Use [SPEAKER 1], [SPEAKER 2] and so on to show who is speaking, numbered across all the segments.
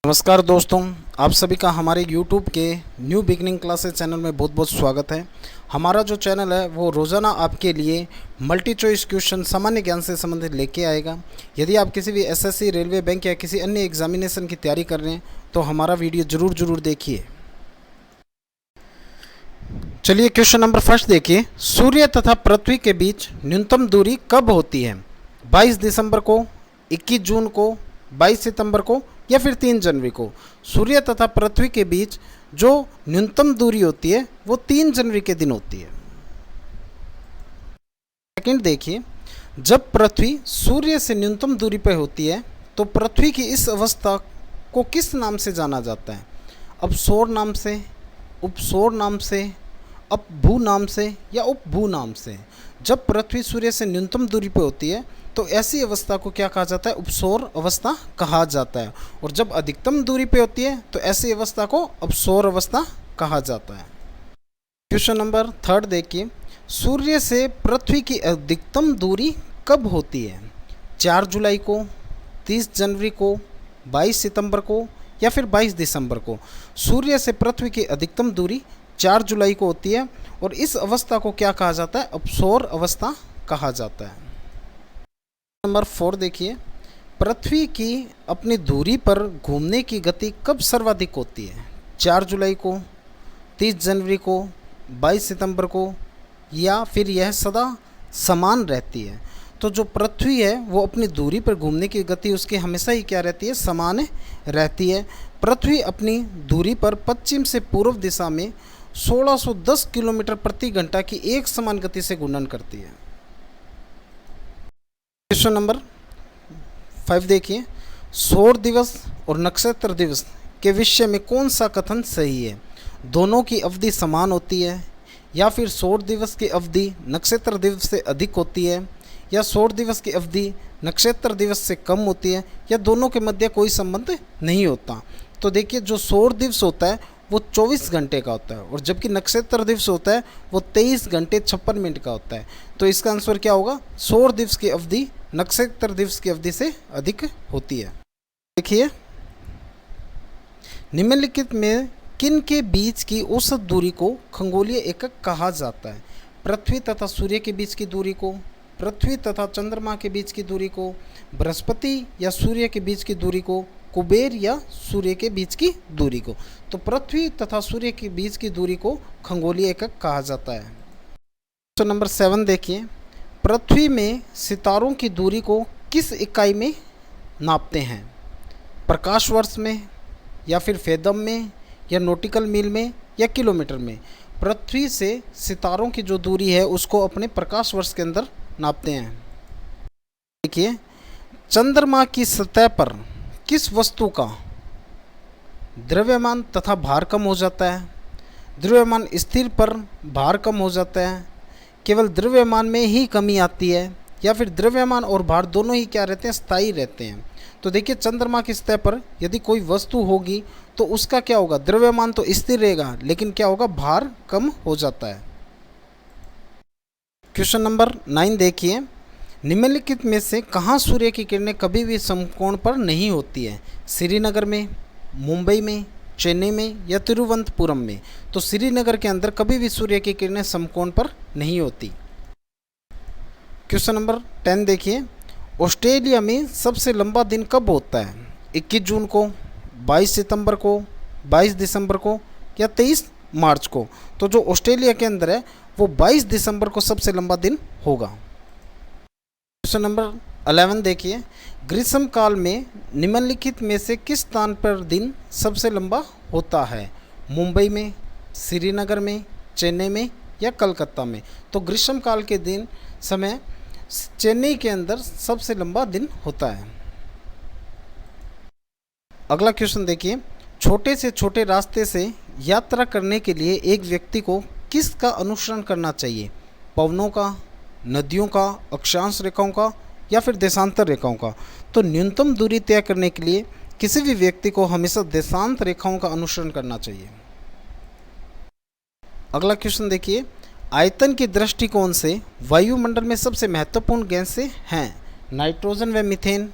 [SPEAKER 1] नमस्कार दोस्तों, आप सभी का हमारे YouTube के न्यू बिगनिंग क्लासेस चैनल में बहुत बहुत स्वागत है। हमारा जो चैनल है वो रोज़ाना आपके लिए मल्टी चॉइस क्वेश्चन सामान्य ज्ञान से संबंधित लेके आएगा। यदि आप किसी भी एसएससी, रेलवे, बैंक या किसी अन्य एग्जामिनेशन की तैयारी कर रहे हैं तो हमारा वीडियो ज़रूर देखिए। चलिए क्वेश्चन नंबर फर्स्ट देखिए। सूर्य तथा पृथ्वी के बीच न्यूनतम दूरी कब होती है? 22 दिसंबर को, 21 जून को, 22 सितंबर को या फिर 3 जनवरी को? सूर्य तथा पृथ्वी के बीच जो न्यूनतम दूरी होती है वो 3 जनवरी के दिन होती है। सेकंड देखिए, जब पृथ्वी सूर्य से न्यूनतम दूरी पर होती है तो पृथ्वी की इस अवस्था को किस नाम से जाना जाता है? अपसौर नाम से, उपसौर नाम से, अपभू नाम से या उपभू नाम से? जब पृथ्वी सूर्य से न्यूनतम दूरी पर होती है तो ऐसी अवस्था को क्या कहा जाता है? उपसौर अवस्था कहा जाता है। और जब अधिकतम दूरी पे होती है तो ऐसी अवस्था को अपसौर अवस्था कहा जाता है। क्वेश्चन नंबर थर्ड देखिए, सूर्य से पृथ्वी की अधिकतम दूरी कब होती है? 4 जुलाई को, 30 जनवरी को, 22 सितंबर को या फिर 22 दिसंबर को? सूर्य से पृथ्वी की अधिकतम दूरी 4 जुलाई को होती है और इस अवस्था को क्या कहा जाता है? अपसौर अवस्था कहा जाता है। नंबर 4 देखिए, पृथ्वी की अपनी दूरी पर घूमने की गति कब सर्वाधिक होती है? 4 जुलाई को, 30 जनवरी को, 22 सितंबर को या फिर यह सदा समान रहती है? तो जो पृथ्वी है वो अपनी दूरी पर घूमने की गति उसकी हमेशा ही क्या रहती है? समान रहती है। पृथ्वी अपनी दूरी पर पश्चिम से पूर्व दिशा में 1610 किलोमीटर प्रति घंटा की एक समान गति से घूर्णन करती है। क्वेश्चन नंबर 5 देखिए, सौर दिवस और नक्षत्र दिवस के विषय में कौन सा कथन सही है? दोनों की अवधि समान होती है, या फिर सौर दिवस की अवधि नक्षत्र दिवस से अधिक होती है, या सौर दिवस की अवधि नक्षत्र दिवस से कम होती है, या दोनों के मध्य कोई संबंध नहीं होता? तो देखिए, जो सौर दिवस होता है वो 24 घंटे का होता है और जबकि नक्षत्र दिवस होता है वो 23 घंटे 56 मिनट का होता है। तो इसका आंसर क्या होगा? सौर दिवस की अवधि नक्षत्र दिवस की अवधि से अधिक होती है। देखिए, निम्नलिखित में किन के बीच की औसत दूरी को खगोलीय एकक कहा जाता है? पृथ्वी तथा सूर्य के बीच की दूरी को, पृथ्वी तथा चंद्रमा के बीच की दूरी को, बृहस्पति या सूर्य के बीच की दूरी को, कुबेर या सूर्य के बीच की दूरी को? तो पृथ्वी तथा सूर्य के बीच की दूरी को खगोलीय एकक कहा जाता है। तो नंबर 7 देखिए, पृथ्वी में सितारों की दूरी को किस इकाई में नापते हैं? प्रकाश वर्ष में, या फिर फेदम में, या नॉटिकल मील में, या किलोमीटर में? पृथ्वी से सितारों की जो दूरी है उसको अपने प्रकाश वर्ष के अंदर नापते हैं। देखिए, चंद्रमा की सतह पर किस वस्तु का द्रव्यमान तथा भार कम हो जाता है? द्रव्यमान स्थिर पर भार कम हो जाता है, केवल द्रव्यमान में ही कमी आती है, या फिर द्रव्यमान और भार दोनों ही क्या रहते हैं? स्थायी रहते हैं। तो देखिए, चंद्रमा की सतह पर यदि कोई वस्तु होगी तो उसका क्या होगा? द्रव्यमान तो स्थिर रहेगा लेकिन क्या होगा? भार कम हो जाता है। क्वेश्चन नंबर 9 देखिए, निम्नलिखित में से कहाँ सूर्य की किरणें कभी भी समकोण पर नहीं होती है? श्रीनगर में, मुंबई में, चेन्नई में या तिरुवनंतपुरम में? तो श्रीनगर के अंदर कभी भी सूर्य की किरणें समकोण पर नहीं होती। क्वेश्चन नंबर 10 देखिए, ऑस्ट्रेलिया में सबसे लंबा दिन कब होता है? 21 जून को, 22 सितंबर को, 22 दिसंबर को या 23 मार्च को? तो जो ऑस्ट्रेलिया के अंदर है वो 22 दिसंबर को सबसे लंबा दिन होगा। क्वेश्चन नंबर 11 देखिए, ग्रीष्म काल में निम्नलिखित में से किस स्थान पर दिन सबसे लंबा होता है? मुंबई में, श्रीनगर में, चेन्नई में या कलकत्ता में? तो ग्रीष्म काल के दिन समय चेन्नई के अंदर सबसे लंबा दिन होता है। अगला क्वेश्चन देखिए, छोटे से छोटे रास्ते से यात्रा करने के लिए एक व्यक्ति को किसका अनुसरण करना चाहिए? पवनों का, नदियों का, अक्षांश रेखाओं का या फिर देशांतर रेखाओं का? तो न्यूनतम दूरी तय करने के लिए किसी भी व्यक्ति को हमेशा देशांतर रेखाओं का अनुसरण करना चाहिए। अगला क्वेश्चन देखिए, आयतन के दृष्टिकोण से वायुमंडल में सबसे महत्वपूर्ण गैसें हैं नाइट्रोजन व मीथेन,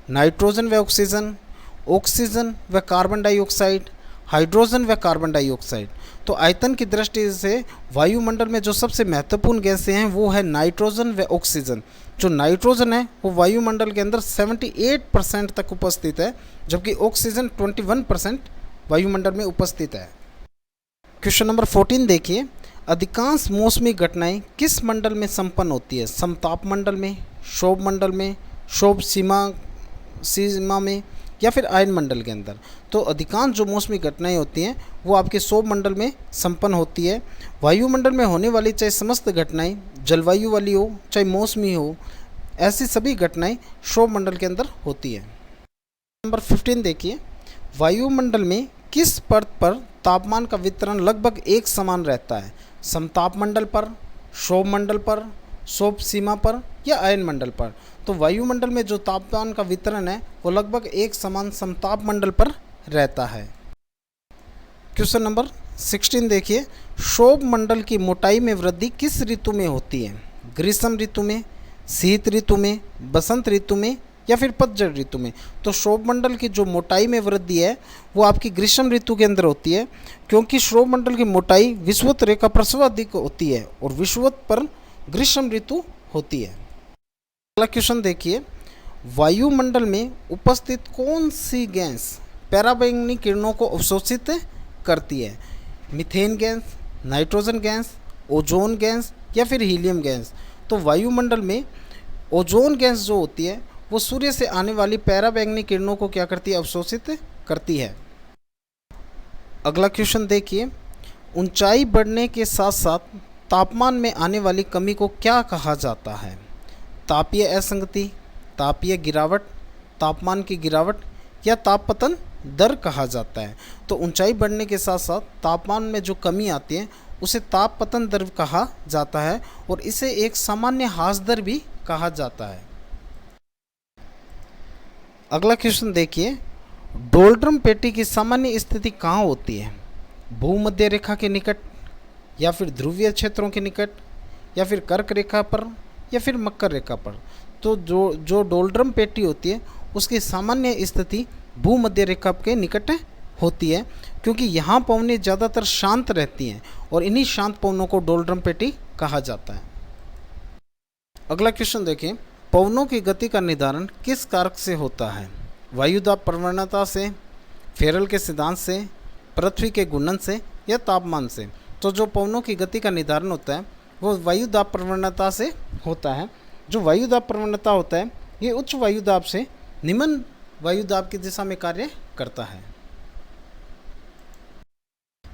[SPEAKER 1] नाइट्रोजन व ऑक्सीजन, ऑक्सीजन व कार्बन डाइऑक्साइड, हाइड्रोजन व कार्बन डाइऑक्साइड। तो आयतन की दृष्टि से वायुमंडल में जो सबसे महत्वपूर्ण गैसें हैं वो है नाइट्रोजन व ऑक्सीजन। जो नाइट्रोजन है वो वायुमंडल के अंदर 78% तक उपस्थित है, जबकि ऑक्सीजन 21% वायुमंडल में उपस्थित है। क्वेश्चन नंबर 14 देखिए, अधिकांश मौसमी घटनाएं किस मंडल में संपन्न होती है? समताप मंडल में, क्षोभ मंडल में, क्षोभ सीमा में, या फिर आयन मंडल के अंदर। तो अधिकांश जो मौसमी घटनाएं होती हैं वो आपके क्षोभ मंडल में संपन्न होती है। वायुमंडल में होने वाली चाहे समस्त घटनाएं जलवायु वाली हो चाहे मौसमी हो, ऐसी सभी घटनाएं क्षोभ मंडल के अंदर होती है। नंबर 15 देखिए, वायुमंडल में किस परत पर तापमान का वितरण लगभग एक समान रहता है? समताप मंडल पर, क्षोभ मंडल पर, क्षोभ सीमा पर, या आयन मंडल पर। तो वायुमंडल में जो तापमान का वितरण है वो लगभग एक समान समताप मंडल पर रहता है। क्वेश्चन नंबर 16 देखिए, क्षोभ मंडल की मोटाई में वृद्धि किस ऋतु में होती है? ग्रीष्म ऋतु में, शीत ऋतु में, बसंत ऋतु में, या फिर पतझड़ ऋतु में। तो क्षोभ मंडल की जो मोटाई में वृद्धि है वो आपकी ग्रीष्म ऋतु के अंदर होती है, क्योंकि क्षोभ मंडल की मोटाई विषुवत रेखा पर सर्वाधिक होती है और विषुवत पर ग्रीष्म ऋतु होती है। अगला क्वेश्चन देखिए, वायुमंडल में उपस्थित कौन सी गैस पराबैंगनी किरणों को अवशोषित करती है? Methane gas, nitrogen gas, ozone gas, या फिर हीलियम गैस। तो वायुमंडल में ओजोन गैस जो होती है वो सूर्य से आने वाली पराबैंगनी किरणों को क्या करती है? अवशोषित करती है। अगला क्वेश्चन देखिए, ऊंचाई बढ़ने के साथ साथ तापमान में आने वाली कमी को क्या कहा जाता है? तापीय असंगति, तापीय गिरावट, तापमान की गिरावट, या तापपतन दर कहा जाता है। तो ऊंचाई बढ़ने के साथ साथ तापमान में जो कमी आती है उसे तापपतन दर कहा जाता है और इसे एक सामान्य ह्रास दर भी कहा जाता है। अगला क्वेश्चन देखिए, डोलड्रम पेटी की सामान्य स्थिति कहाँ होती है? भूमध्य रेखा के निकट, या फिर ध्रुवीय क्षेत्रों के निकट, या फिर कर्क रेखा पर, या फिर मकर रेखा पर। तो जो डोलड्रम पेटी होती है उसकी सामान्य स्थिति भूमध्य रेखा के निकट होती है, क्योंकि यहाँ पवनें ज़्यादातर शांत रहती हैं और इन्हीं शांत पवनों को डोलड्रम पेटी कहा जाता है। अगला क्वेश्चन देखिए, पवनों की गति का निर्धारण किस कारक से होता है? वायुदाब प्रवणता से, फेरल के सिद्धांत से, पृथ्वी के घूर्णन से, या तापमान से। तो जो पवनों की गति का निर्धारण होता है वो वायुदाब प्रवणता से होता है। जो वायुदाब प्रवणता होता है ये उच्च वायुदाब से निम्न वायुदाब की दिशा में कार्य करता है।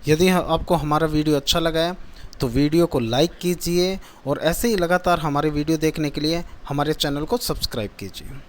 [SPEAKER 1] यदि आपको हमारा वीडियो अच्छा लगा है तो वीडियो को लाइक कीजिए और ऐसे ही लगातार हमारे वीडियो देखने के लिए हमारे चैनल को सब्सक्राइब कीजिए।